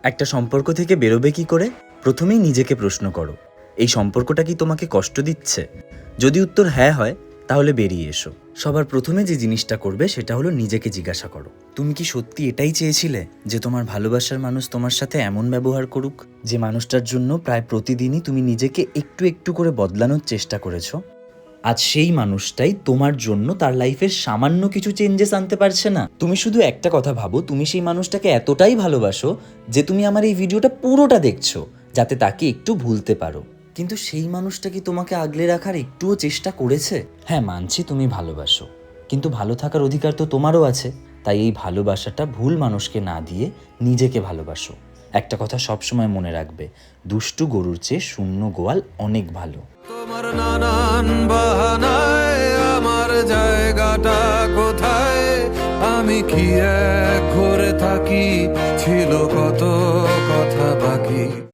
একটা সম্পর্ক থেকে বেরোবে কি করে? প্রথমেই নিজেকে প্রশ্ন করো, এই সম্পর্কটা কি তোমাকে কষ্ট দিচ্ছে? যদি উত্তর হ্যাঁ হয়, তাহলে বেরিয়ে এসো। সবার প্রথমে যে জিনিসটা করবে সেটা হলো নিজেকে জিজ্ঞাসা করো, তুমি কি সত্যি এটাই চেয়েছিলে যে তোমার ভালোবাসার মানুষ তোমার সাথে এমন ব্যবহার করুক? যে মানুষটার জন্য প্রায় প্রতিদিনই তুমি নিজেকে একটু একটু করে বদলানোর চেষ্টা করেছো, আজ সেই মানুষটাই তোমার জন্য তার লাইফের সামান্য কিছু চেঞ্জেস আনতে পারছে না। তুমি শুধু একটা কথা ভাবো, তুমি সেই মানুষটাকে এতটাই ভালোবাসো যে তুমি আমার এই ভিডিওটা পুরোটা দেখছো যাতে তাকে একটু ভুলতে পারো। কিন্তু সেই মানুষটা কি তোমাকে আগলে রাখার একটুও চেষ্টা করেছে? হ্যাঁ, মানছি তুমি ভালোবাসো, কিন্তু ভালো থাকার অধিকার তো তোমারও আছে। তাই এই ভালোবাসাটা ভুল মানুষকে না দিয়ে নিজেকে ভালোবাসো। একটা কথা সবসময় মনে রাখবে, দুষ্টু গরুর চেয়ে শূন্য গোয়াল অনেক ভালো। তোমার নানান বাহানায় আমার জায়গাটা কোথায়? আমি কি এক ঘরে থাকি, ছিল কত কথা বাকি।